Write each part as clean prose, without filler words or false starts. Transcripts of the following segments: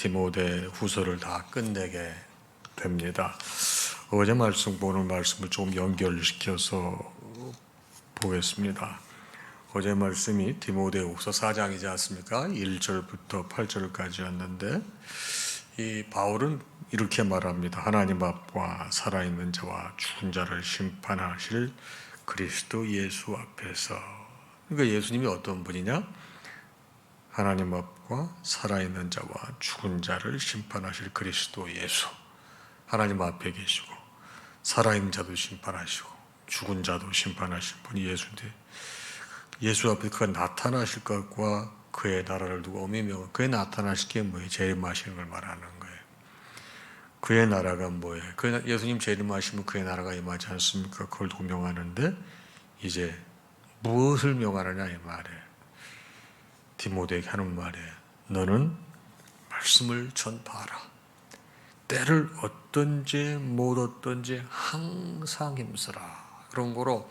디모데 후서를 다 끝내게 됩니다. 어제 말씀 보는 말씀을 좀 연결시켜서 보겠습니다. 어제 말씀이 디모데 후서 4장이지 않습니까? 1절부터 8절까지였는데 이 바울은 이렇게 말합니다. 하나님 앞과 살아있는 자와 죽은 자를 심판하실 그리스도 예수 앞에서. 그러니까 예수님이 어떤 분이냐? 하나님 앞과 살아있는 자와 죽은 자를 심판하실 그리스도 예수. 하나님 앞에 계시고 살아있는 자도 심판하시고 죽은 자도 심판하실 분이 예수인데, 예수 앞에 그가 나타나실 것과 그의 나라를 두고 어미며 그의 나타나실 게 뭐예요? 재림하시는 걸 말하는 거예요. 그의 나라가 뭐예요? 예수님 재림하시면 그의 나라가 임하지 않습니까? 그걸 두고 명하는데 이제 무엇을 명하느냐 이 말이에요. 디모데에게 하는 말이에요. 너는 말씀을 전파하라. 때를 얻든지 못 얻든지 항상 힘쓰라. 그런 거로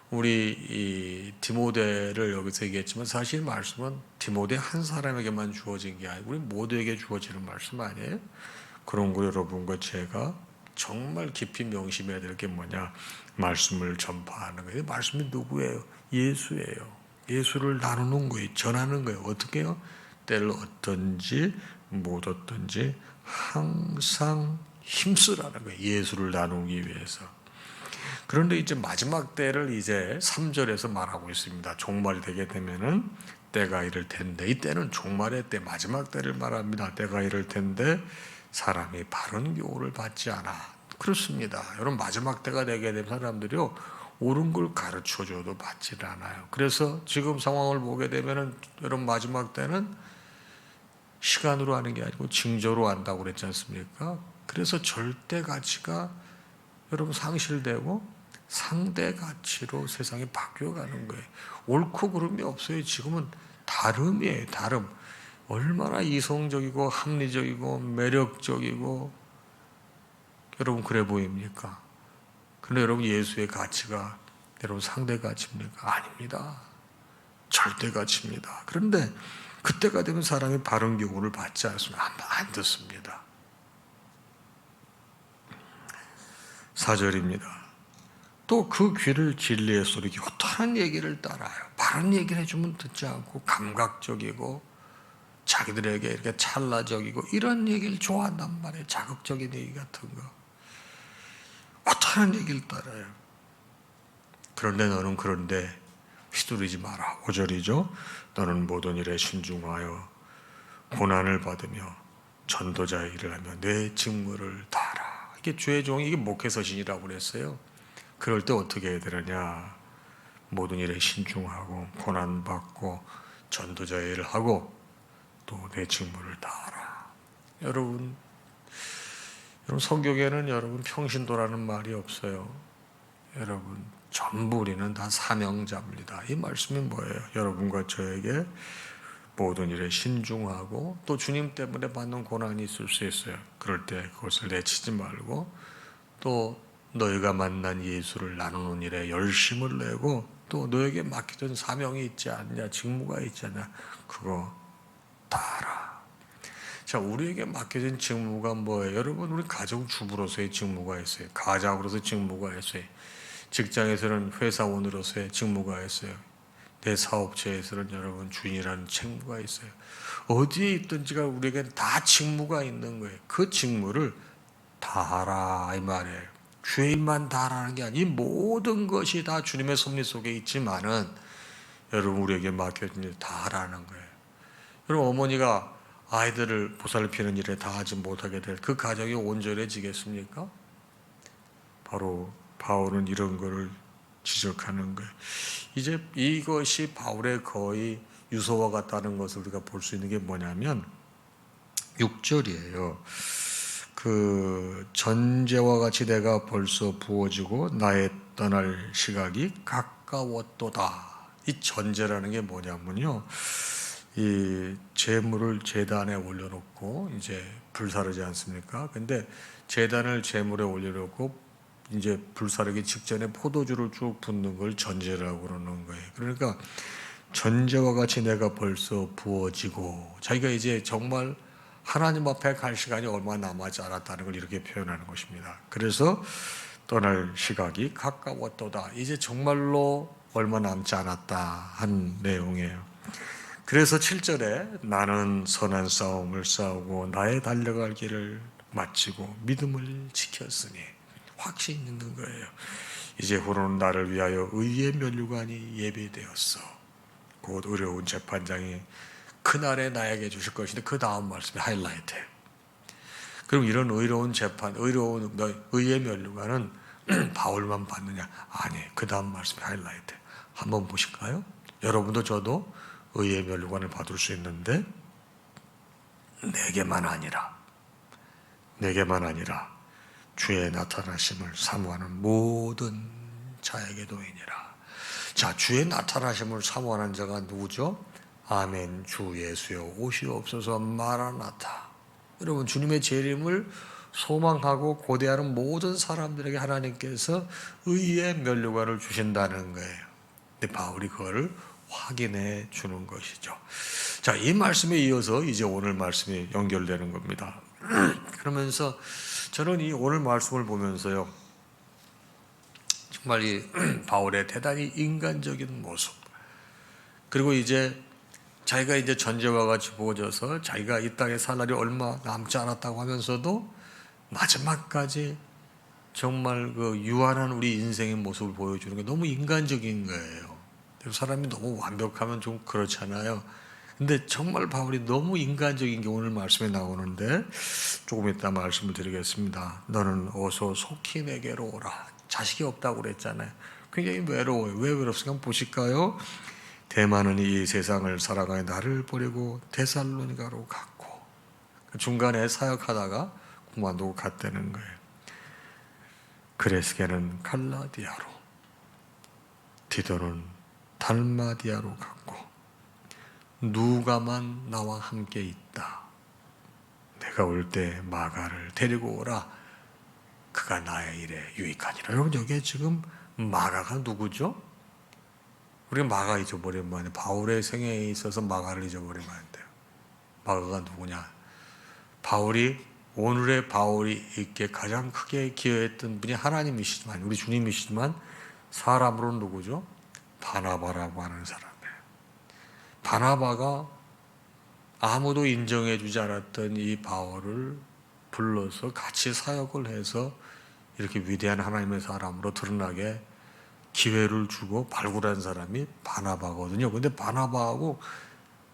우리 이 디모데를 여기서 얘기했지만 사실 말씀은 디모데 한 사람에게만 주어진 게 아니고 우리 모두에게 주어지는 말씀 아니에요? 그런 거 여러분과 제가 정말 깊이 명심해야 될 게 뭐냐? 말씀을 전파하는 거예요. 말씀이 누구예요? 예수예요. 예수를 나누는 거예요. 전하는 거예요. 어떻게 해요? 때를 얻든지 못 얻든지 항상 힘쓰라는 거예요. 예수를 나누기 위해서. 그런데 이제 마지막 때를 이제 3절에서 말하고 있습니다. 종말이 되게 되면은 때가 이를 텐데, 이 때는 종말의 때, 마지막 때를 말합니다. 때가 이를 텐데 사람이 바른 교훈을 받지 않아. 그렇습니다. 여러분, 마지막 때가 되게 되면 사람들이요, 옳은 걸 가르쳐줘도 받지 않아요. 그래서 지금 상황을 보게 되면은 여러분, 마지막 때는 시간으로 하는 게 아니고 징조로 한다고 그랬지 않습니까? 그래서 절대 가치가 여러분 상실되고 상대 가치로 세상이 바뀌어가는 거예요. 옳고 그름이 없어요. 지금은 다름이에요. 다름. 얼마나 이성적이고 합리적이고 매력적이고 여러분 그래 보입니까? 그런데 여러분 예수의 가치가 여러분 상대 가치입니까? 아닙니다. 절대 가치입니다. 그런데 그때가 되면 사람이 바른 교훈을 받지 않습니다. 안 듣습니다. 4절입니다. 또 그 귀를 진리의 소리, 어떠한 얘기를 따라요. 바른 얘기를 해주면 듣지 않고 감각적이고 자기들에게 이렇게 찰나적이고 이런 얘기를 좋아한단 말이에요. 자극적인 얘기 같은 거. 어떠한 얘기를 따라요. 그런데 너는 그런데 휘두르지 마라. 5절이죠. 너는 모든 일에 신중하여 고난을 받으며 전도자의 일을 하며 내 직무를 다하라. 이게 주의 종이, 이게 목회서신이라고 그랬어요. 그럴 때 어떻게 해야 되느냐? 모든 일에 신중하고 고난받고 전도자의 일을 하고 또 내 직무를 다하라. 여러분 성경에는 여러분 평신도라는 말이 없어요. 여러분 전부 우리는 다 사명자입니다. 이 말씀이 뭐예요? 여러분과 저에게 모든 일에 신중하고 또 주님 때문에 받는 고난이 있을 수 있어요. 그럴 때 그것을 내치지 말고 또 너희가 만난 예수를 나누는 일에 열심을 내고 또 너에게 맡겨진 사명이 있지 않냐, 직무가 있지 않냐, 그거 다 알아. 자, 우리에게 맡겨진 직무가 뭐예요? 여러분, 우리 가정주부로서의 직무가 있어요. 가장으로서 직무가 있어요. 직장에서는 회사원으로서의 직무가 있어요. 내 사업체에서는 여러분 주인이라는 책무가 있어요. 어디에 있든지가 우리에게 다 직무가 있는 거예요. 그 직무를 다 알아 이 말이에요. 주의 일만 다 하라는 게 아니고 이 모든 것이 다 주님의 섭리 속에 있지만은 여러분 우리에게 맡겨진 일 다 하라는 거예요. 여러분 어머니가 아이들을 보살피는 일에 다 하지 못하게 될 그 가정이 온전해지겠습니까? 바로 바울은 이런 거를 지적하는 거예요. 이제 이것이 바울의 거의 유서와 같다는 것을 우리가 볼 수 있는 게 뭐냐면 6절이에요. 그 전제와 같이 내가 벌써 부어지고 나의 떠날 시각이 가까웠도다. 이 전제라는 게 뭐냐면요, 이 제물을 제단에 올려놓고 이제 불사르지 않습니까? 근데 제단을 제물에 올려놓고 이제 불사르기 직전에 포도주를 쭉 붓는 걸 전제라고 그러는 거예요. 그러니까 전제와 같이 내가 벌써 부어지고, 자기가 이제 정말 하나님 앞에 갈 시간이 얼마 남지 않았다는 걸 이렇게 표현하는 것입니다. 그래서 떠날 시각이 가까웠도다. 이제 정말로 얼마 남지 않았다 한 내용이에요. 그래서 7절에 나는 선한 싸움을 싸우고 나의 달려갈 길을 마치고 믿음을 지켰으니 확신이 있는 거예요. 이제 후로는 나를 위하여 의의 면류관이 예비되었어. 곧 어려운 재판장이 그날에 나에게 주실 것인데 그 다음 말씀이 하이라이트예요. 그럼 이런 의로운 재판, 의로운 의의 면류관은 바울만 받느냐? 아니, 그 다음 말씀이 하이라이트. 한번 보실까요? 여러분도 저도 의의 면류관을 받을 수 있는데 내게만 아니라 주의 나타나심을 사모하는 모든 자에게도이니라. 자, 주의 나타나심을 사모하는 자가 누구죠? 아멘. 주 예수여 오시옵소서. 마라나타. 여러분, 주님의 재림을 소망하고 고대하는 모든 사람들에게 하나님께서 의의 면류관을 주신다는 거예요. 근데 바울이 그거를 확인해 주는 것이죠. 자, 이 말씀에 이어서 이제 오늘 말씀이 연결되는 겁니다. 그러면서 저는 이 오늘 말씀을 보면서요, 정말 이 바울의 대단히 인간적인 모습, 그리고 이제 자기가 이제 전제와 같이 부어져서 자기가 이 땅에 살 날이 얼마 남지 않았다고 하면서도 마지막까지 정말 그 유한한 우리 인생의 모습을 보여주는 게 너무 인간적인 거예요. 사람이 너무 완벽하면 좀 그렇잖아요. 근데 정말 바울이 너무 인간적인 게 오늘 말씀에 나오는데 조금 이따 말씀을 드리겠습니다. 너는 어서 속히 내게로 오라. 자식이 없다고 그랬잖아요. 굉장히 외로워요. 왜 외롭습니까? 한번 보실까요? 대만은 이 세상을 살아가야 나를 버리고 데살로니가로 갔고, 중간에 사역하다가 그만두고 갔다는 거예요. 그레스게는 갈라디아로, 디도는 달마디아로 갔고, 누가만 나와 함께 있다. 내가 올 때 마가를 데리고 오라. 그가 나의 일에 유익하니라. 여러분, 여기에 지금 마가가 누구죠? 우리가 마가 잊어버리면 안 돼요. 바울의 생애에 있어서 마가를 잊어버리면 안 돼요. 마가가 누구냐? 오늘의 바울이 있게 가장 크게 기여했던 분이 하나님이시지만, 우리 주님이시지만, 사람으로는 누구죠? 바나바라고 하는 사람이에요. 바나바가 아무도 인정해주지 않았던 이 바울을 불러서 같이 사역을 해서 이렇게 위대한 하나님의 사람으로 드러나게 기회를 주고 발굴한 사람이 바나바거든요. 근데 바나바하고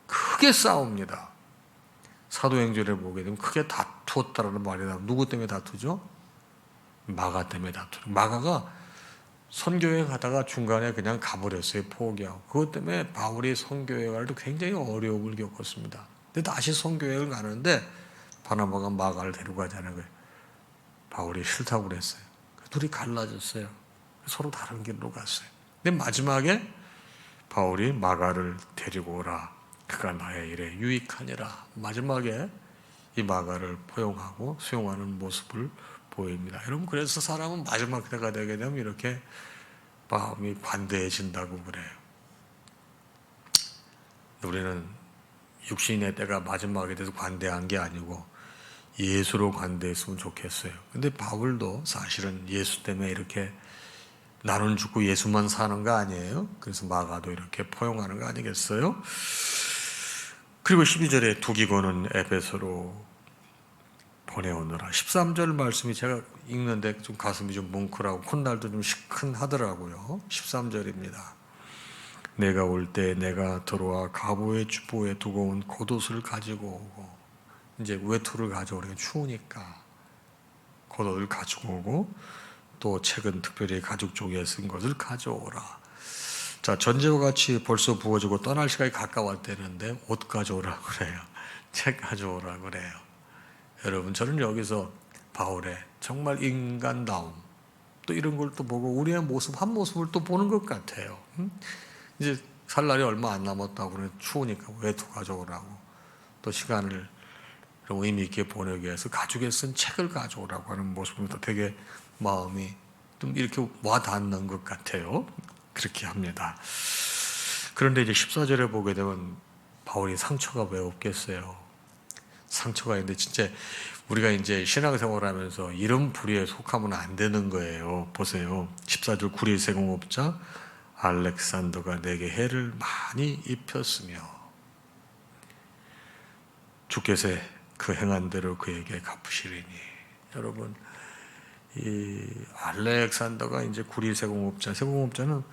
크게 싸웁니다. 사도행전에 보게 되면 크게 다투었다라는 말이 나와요. 누구 때문에 다투죠? 마가 때문에 다투죠. 마가가 선교회 가다가 중간에 그냥 가버렸어요. 포기하고. 그것 때문에 바울이 선교회 갈 때 굉장히 어려움을 겪었습니다. 근데 다시 선교회를 가는데 바나바가 마가를 데리고 가자는 거예요. 바울이 싫다고 그랬어요. 둘이 갈라졌어요. 서로 다른 길로 갔어요. 근데 마지막에 바울이 마가를 데리고 오라. 그가 나의 일에 유익하니라. 마지막에 이 마가를 포용하고 수용하는 모습을 보입니다. 여러분, 그래서 사람은 마지막 때가 되게 되면 이렇게 마음이 관대해진다고 그래요. 우리는 육신의 때가 마지막에 돼서 관대한 게 아니고 예수로 관대했으면 좋겠어요. 근데 바울도 사실은 예수 때문에 이렇게 나는 죽고 예수만 사는 거 아니에요? 그래서 마가도 이렇게 포용하는 거 아니겠어요? 그리고 12절에 두기고는 에베소로 보내오느라. 13절 말씀이 제가 읽는데 좀 가슴이 좀 뭉클하고 콧날도 좀 시큰하더라고요. 13절입니다. 내가 올 때 내가 들어와 가보의 주보에 두고 온 겉옷을 가지고 오고, 이제 외투를 가져오려면 추우니까 겉옷을 가지고 오고, 또 책은 특별히 가죽 종이에 쓴 것을 가져오라. 자, 전제와 같이 벌써 부어지고 떠날 시간이 가까웠다는데 옷 가져오라 그래요. 책 가져오라 그래요. 여러분, 저는 여기서 바울의 정말 인간다움, 또 이런 걸 또 보고 우리의 모습, 한 모습을 또 보는 것 같아요. 이제 살 날이 얼마 안 남았다고 그래. 추우니까 외투 가져오라고, 또 시간을 의미 있게 보내기 위해서 가죽에 쓴 책을 가져오라고 하는 모습입니다. 되게 마음이 좀 이렇게 와닿는 것 같아요. 그렇게 합니다. 그런데 이제 14절에 보게 되면 바울이 상처가 왜 없겠어요? 상처가 있는데 진짜 우리가 이제 신앙생활하면서 이런 불의에 속하면 안 되는 거예요. 보세요. 14절 구리 세공업자 알렉산더가 내게 해를 많이 입혔으며 주께서 그 행한 대로 그에게 갚으시리니. 여러분, 이 알렉산더가 이제 구리 세공업자는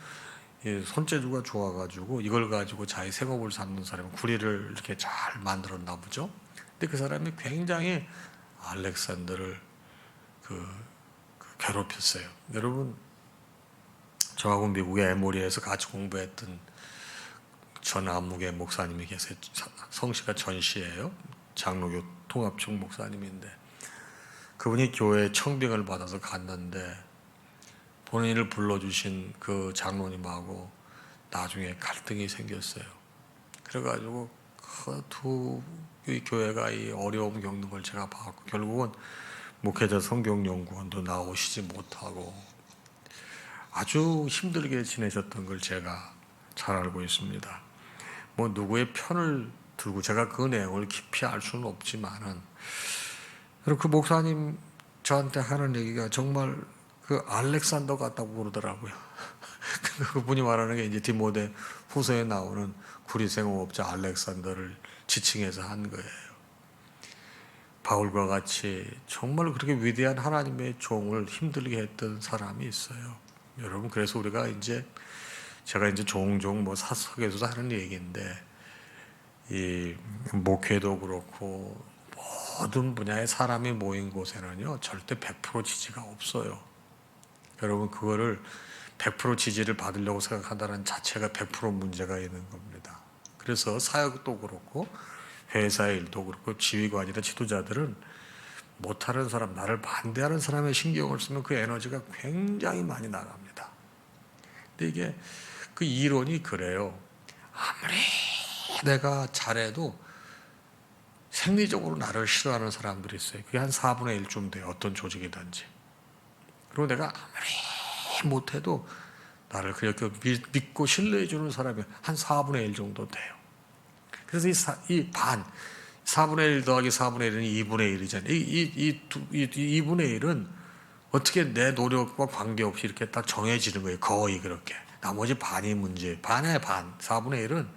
손재주가 좋아가지고 이걸 가지고 자기 생업을 삼는 사람이 구리를 이렇게 잘 만들었나 보죠. 근데 그 사람이 굉장히 알렉산더를 괴롭혔어요. 여러분, 저하고 미국의 에모리에서 같이 공부했던 전 안목의 목사님이 계세요. 성씨가 전씨예요. 장로교 통합총 목사님인데 그분이 교회에 청빙을 받아서 갔는데 본인을 불러주신 그 장로님하고 나중에 갈등이 생겼어요. 그래가지고 그 두 교회가 이 어려움 겪는 걸 제가 봤고 결국은 목회자 성경연구원도 나오시지 못하고 아주 힘들게 지내셨던 걸 제가 잘 알고 있습니다. 뭐 누구의 편을 들고 제가 그 내용을 깊이 알 수는 없지만은 그 목사님 저한테 하는 얘기가 정말 그 알렉산더 같다고 그러더라고요. 그분이 말하는 게 이제 디모데 후서에 나오는 구리생업자 알렉산더를 지칭해서 한 거예요. 바울과 같이 정말 그렇게 위대한 하나님의 종을 힘들게 했던 사람이 있어요. 여러분, 그래서 우리가 제가 종종 뭐 사석에서도 하는 얘기인데 이 목회도 그렇고 모든 분야의 사람이 모인 곳에는요 절대 100% 지지가 없어요. 여러분, 그거를 100% 지지를 받으려고 생각한다는 자체가 100% 문제가 있는 겁니다. 그래서 사역도 그렇고 회사의 일도 그렇고 지휘관이나 지도자들은 못하는 사람, 나를 반대하는 사람의 신경을 쓰면 그 에너지가 굉장히 많이 나갑니다. 근데 이게 그 이론이 그래요. 아무리 내가 잘해도 생리적으로 나를 싫어하는 사람들이 있어요. 그게 한 4분의 1쯤 돼요. 어떤 조직이든지. 그리고 내가 아무리 못해도 나를 그렇게 믿고 신뢰해주는 사람이 한 4분의 1 정도 돼요. 그래서 이 4분의 1 더하기 4분의 1은 2분의 1이잖아요. 이 2분의 1은 어떻게 내 노력과 관계없이 이렇게 딱 정해지는 거예요. 거의 그렇게. 나머지 반이 문제예요. 반의 반. 4분의 1은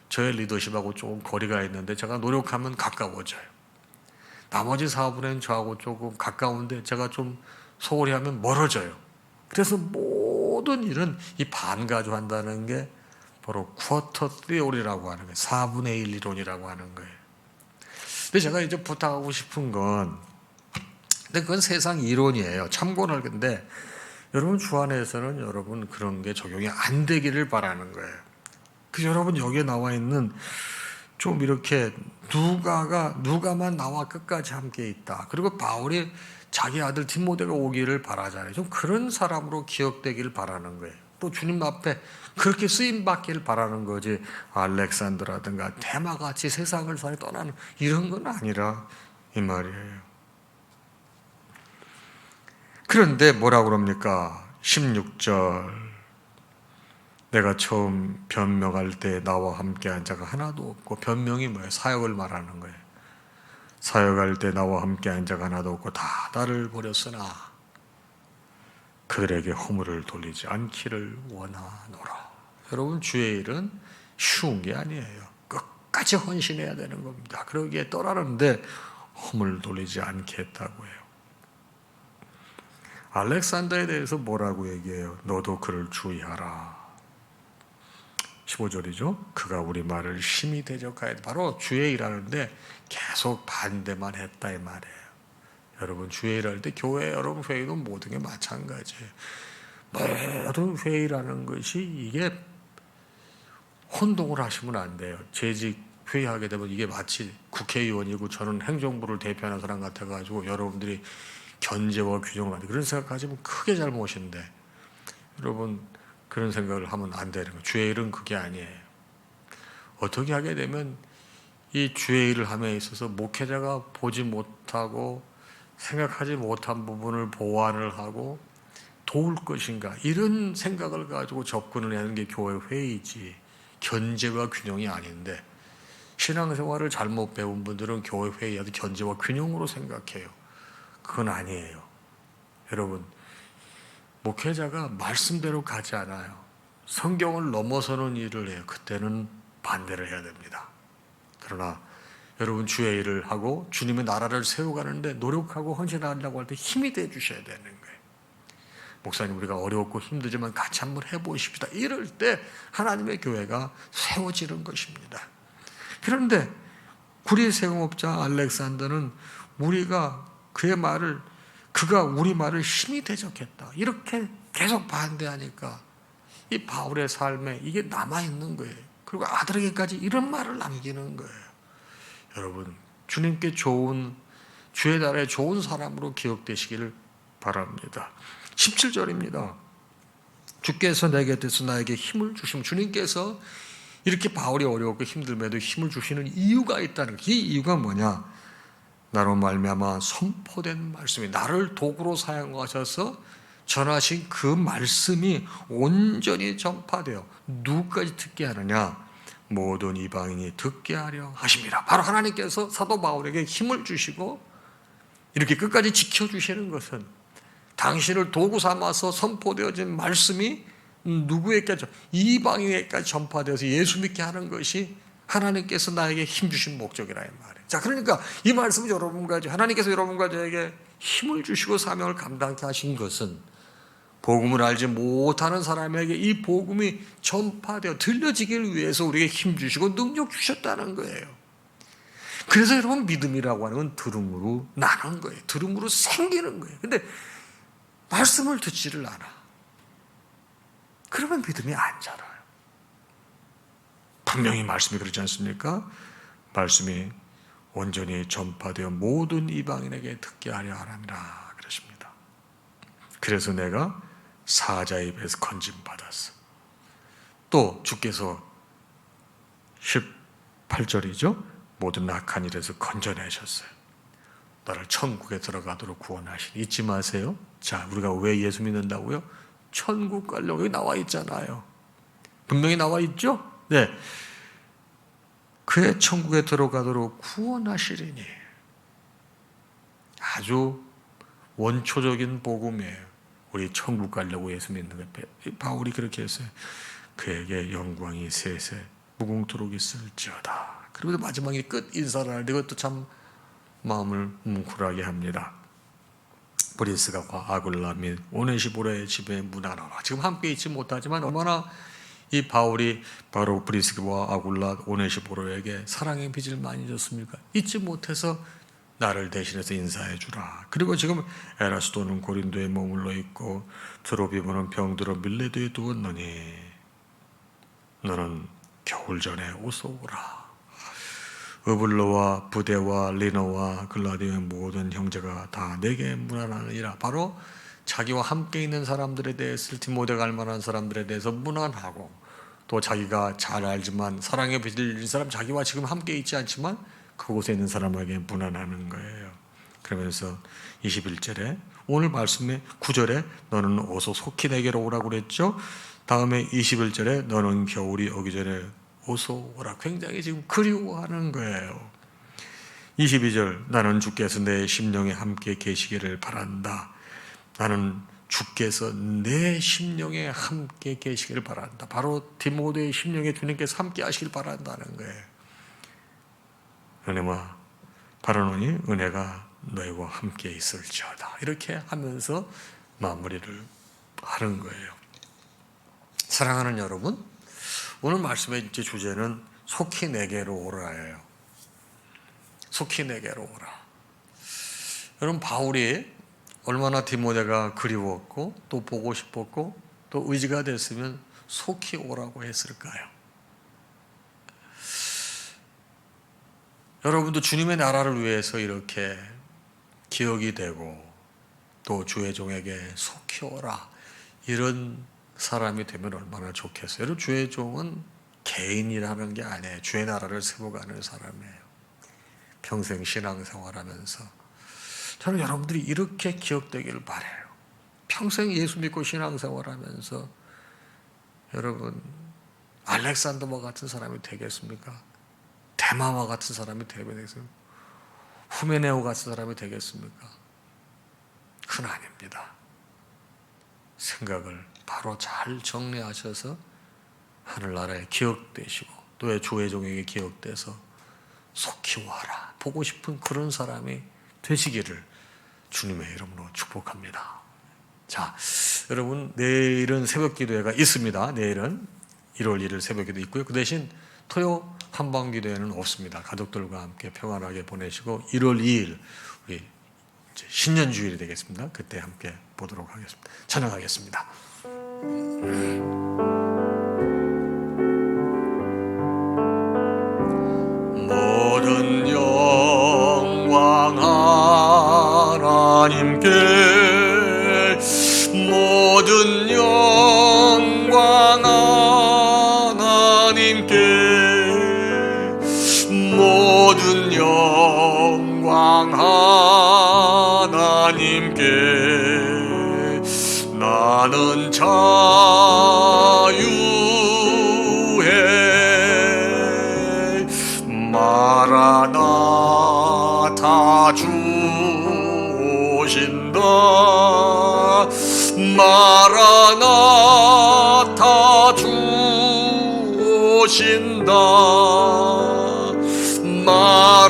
저의 리더십하고 조금 거리가 있는데 제가 노력하면 가까워져요. 나머지 4분의 1은 저하고 조금 가까운데 제가 좀 소홀히 하면 멀어져요. 그래서 모든 일은 이 반 가지고 한다는 게 바로 쿼터 티오리라고 하는 거예요. 4분의 1 이론이라고 하는 거예요. 근데 제가 이제 부탁하고 싶은 건, 근데 그건 세상 이론이에요. 참고는. 근데 여러분 주 안에서는 여러분 그런 게 적용이 안 되기를 바라는 거예요. 그 여러분 여기에 나와 있는 좀 이렇게 누가만 나와 끝까지 함께 있다. 그리고 바울이 자기 아들 디모데가 오기를 바라잖아요. 좀 그런 사람으로 기억되기를 바라는 거예요. 또 주님 앞에 그렇게 쓰임 받기를 바라는 거지. 알렉산더라든가 데마같이 세상을 사에 떠나는 이런 건 아니라 이 말이에요. 그런데 뭐라고 그럽니까? 16절. 내가 처음 변명할 때 나와 함께한 자가 하나도 없고, 변명이 뭐예요? 사역을 말하는 거예요. 사역할 때 나와 함께한 자가 하나도 없고 다 나를 버렸으나 그들에게 허물을 돌리지 않기를 원하노라. 여러분, 주의 일은 쉬운 게 아니에요. 끝까지 헌신해야 되는 겁니다. 그러기에 떠나는데 허물 돌리지 않겠다고 해요. 알렉산더에 대해서 뭐라고 얘기해요? 너도 그를 주의하라. 15절이죠. 그가 우리 말을 심히 대적하여, 바로 주의 일하는데 계속 반대만 했다 이 말이에요. 여러분, 주의 일할 때 교회 여러분 회의는 모든 게 마찬가지예요. 모든 회의라는 것이 이게 혼동을 하시면 안 돼요. 재직 회의하게 되면 이게 마치 국회의원이고 저는 행정부를 대표하는 사람 같아가지고 여러분들이 견제와 규정을 하는 그런 생각하시면 크게 잘못인데, 여러분 그런 생각을 하면 안 되는 거예요. 주의 일은 그게 아니에요. 어떻게 하게 되면 이 주의 일을 함에 있어서 목회자가 보지 못하고 생각하지 못한 부분을 보완을 하고 도울 것인가, 이런 생각을 가지고 접근을 하는 게 교회 회의지 견제와 균형이 아닌데, 신앙생활을 잘못 배운 분들은 교회 회의에도 견제와 균형으로 생각해요. 그건 아니에요. 여러분, 목회자가 말씀대로 가지 않아요. 성경을 넘어서는 일을 해요. 그때는 반대를 해야 됩니다. 그러나 여러분, 주의 일을 하고 주님의 나라를 세워가는데 노력하고 헌신하려고 할 때 힘이 돼 주셔야 되는 거예요. 목사님, 우리가 어렵고 힘들지만 같이 한번 해보십시다. 이럴 때 하나님의 교회가 세워지는 것입니다. 그런데 구리 세공업자 알렉산더는 그가 우리 말을 힘이 대적했다, 이렇게 계속 반대하니까 이 바울의 삶에 이게 남아있는 거예요. 그리고 아들에게까지 이런 말을 남기는 거예요. 여러분, 주님께 좋은, 주의 나라에 좋은 사람으로 기억되시기를 바랍니다. 17절입니다. 주께서 내 곁에서 나에게 힘을 주시면, 주님께서 이렇게 바울이 어려웠고 힘들면도 힘을 주시는 이유가 있다는 거예요. 이 이유가 뭐냐? 나로 말미암아 선포된 말씀이, 나를 도구로 사용하셔서 전하신 그 말씀이 온전히 전파되어 누구까지 듣게 하느냐? 모든 이방인이 듣게 하려 하십니다. 바로 하나님께서 사도 바울에게 힘을 주시고 이렇게 끝까지 지켜주시는 것은, 당신을 도구 삼아서 선포되어진 말씀이 누구에게까지, 이방인에게까지 전파되어서 예수 믿게 하는 것이 하나님께서 나에게 힘 주신 목적이라 이 말이에요. 자, 그러니까 이 말씀은 하나님께서 여러분과 저에게 힘을 주시고 사명을 감당케 하신 것은, 복음을 알지 못하는 사람에게 이 복음이 전파되어 들려지길 위해서 우리에게 힘 주시고 능력 주셨다는 거예요. 그래서 여러분, 믿음이라고 하는 건 들음으로 나는 거예요. 들음으로 생기는 거예요. 근데 말씀을 듣지를 않아. 그러면 믿음이 안 자라요. 분명히 말씀이 그렇지 않습니까? 말씀이 온전히 전파되어 모든 이방인에게 듣게 하려 하랍니다. 그러십니다. 그래서 내가 사자의 입에서 건짐받았어. 또 주께서 18절이죠. 모든 악한 일에서 건져내셨어요. 나를 천국에 들어가도록 구원하시니. 잊지 마세요. 자, 우리가 왜 예수 믿는다고요? 천국 가려고. 여기 나와 있잖아요. 분명히 나와 있죠? 네. 그의 천국에 들어가도록 구원하시리니. 아주 원초적인 복음이에요. 우리 천국 가려고 예수 믿는 것. 바울이 그렇게 했어요. 그에게 영광이 세세 무궁토록 있을지어다. 그리고 마지막에 끝 인사를 하는데 이것도 참 마음을 뭉클하게 합니다. 브리스가와 아굴라 및 오네시보로의 집에 문안하라. 지금 함께 있지 못하지만 얼마나 이 바울이 바로 브리스가와 아굴라, 오네시보로에게 사랑의 빚을 많이 줬습니까? 잊지 못해서 나를 대신해서 인사해 주라. 그리고 지금 에라스도는 고린도에 머물러 있고 드로비모는 병들어 밀레도에 두었노니 너는 겨울 전에 어서 오라. 으블로와 부데와 리노와 글라디오의 모든 형제가 다 내게 문안하느니라. 바로 자기와 함께 있는 사람들에 대해서, 디모데가 알 만한 사람들에 대해서 문안하고, 또 자기가 잘 알지만 사랑의 빚을 잃은 사람, 자기와 지금 함께 있지 않지만 그곳에 있는 사람에게 문안하는 거예요. 그러면서 21절에 오늘 말씀의 9절에 너는 어서 속히 내게로 오라고 그랬죠. 다음에 21절에 너는 겨울이 오기 전에 어서 오라. 굉장히 지금 그리워하는 거예요. 22절 나는 주께서 내 심령에 함께 계시기를 바란다. 나는 주께서 내 심령에 함께 계시기를 바란다. 바로 디모데의 심령에 주님께서 함께 하시길 바란다는 거예요. 은혜와 바라노니 은혜가 너희와 함께 있을지어다. 이렇게 하면서 마무리를 하는 거예요. 사랑하는 여러분, 오늘 말씀의 이제 주제는 속히 내게로 오라예요. 속히 내게로 오라. 여러분, 바울이 얼마나 디모데가 그리웠고 또 보고 싶었고 또 의지가 됐으면 속히 오라고 했을까요? 여러분도 주님의 나라를 위해서 이렇게 기억이 되고 또 주의 종에게 속히 오라, 이런 사람이 되면 얼마나 좋겠어요. 여러분, 주의 종은 개인이라는 게 아니에요. 주의 나라를 세워가는 사람이에요. 평생 신앙생활하면서 저는 여러분들이 이렇게 기억되기를 바라요. 평생 예수 믿고 신앙생활하면서 여러분 알렉산더와 같은 사람이 되겠습니까? 대마와 같은 사람이 되겠습니까? 후메네오 같은 사람이 되겠습니까? 그건 아닙니다. 생각을 바로 잘 정리하셔서 하늘나라에 기억되시고 또 주의 종에게 기억돼서 속히 와라 보고 싶은 그런 사람이 되시기를 주님의 이름으로 축복합니다. 자, 여러분 내일은 새벽기도회가 있습니다. 내일은 1월 1일 새벽기도 있고요. 그 대신 토요 한방기도회는 없습니다. 가족들과 함께 평안하게 보내시고 1월 2일 우리 신년주일이 되겠습니다. 그때 함께 보도록 하겠습니다. 찬양하겠습니다. 모든 영광 하나님께, 모든 영광 하나님께, 모든 영광 하나님께. 나는 자유해. 마라나타 주 오신다. 마라나타 주 오신다. 마라나타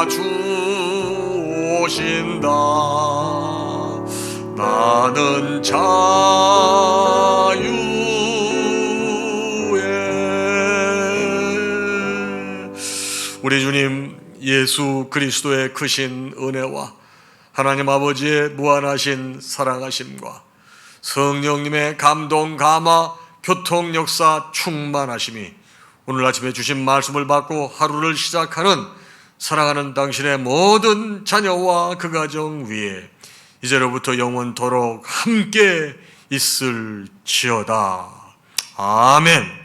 주 오신다. 나는 자유해. 우리 주님 예수 그리스도의 크신 은혜와 하나님 아버지의 무한하신 사랑하심과 성령님의 감동, 감화, 교통, 역사, 충만하심이 오늘 아침에 주신 말씀을 받고 하루를 시작하는 사랑하는 당신의 모든 자녀와 그 가정 위에 이제로부터 영원토록 함께 있을지어다. 아멘.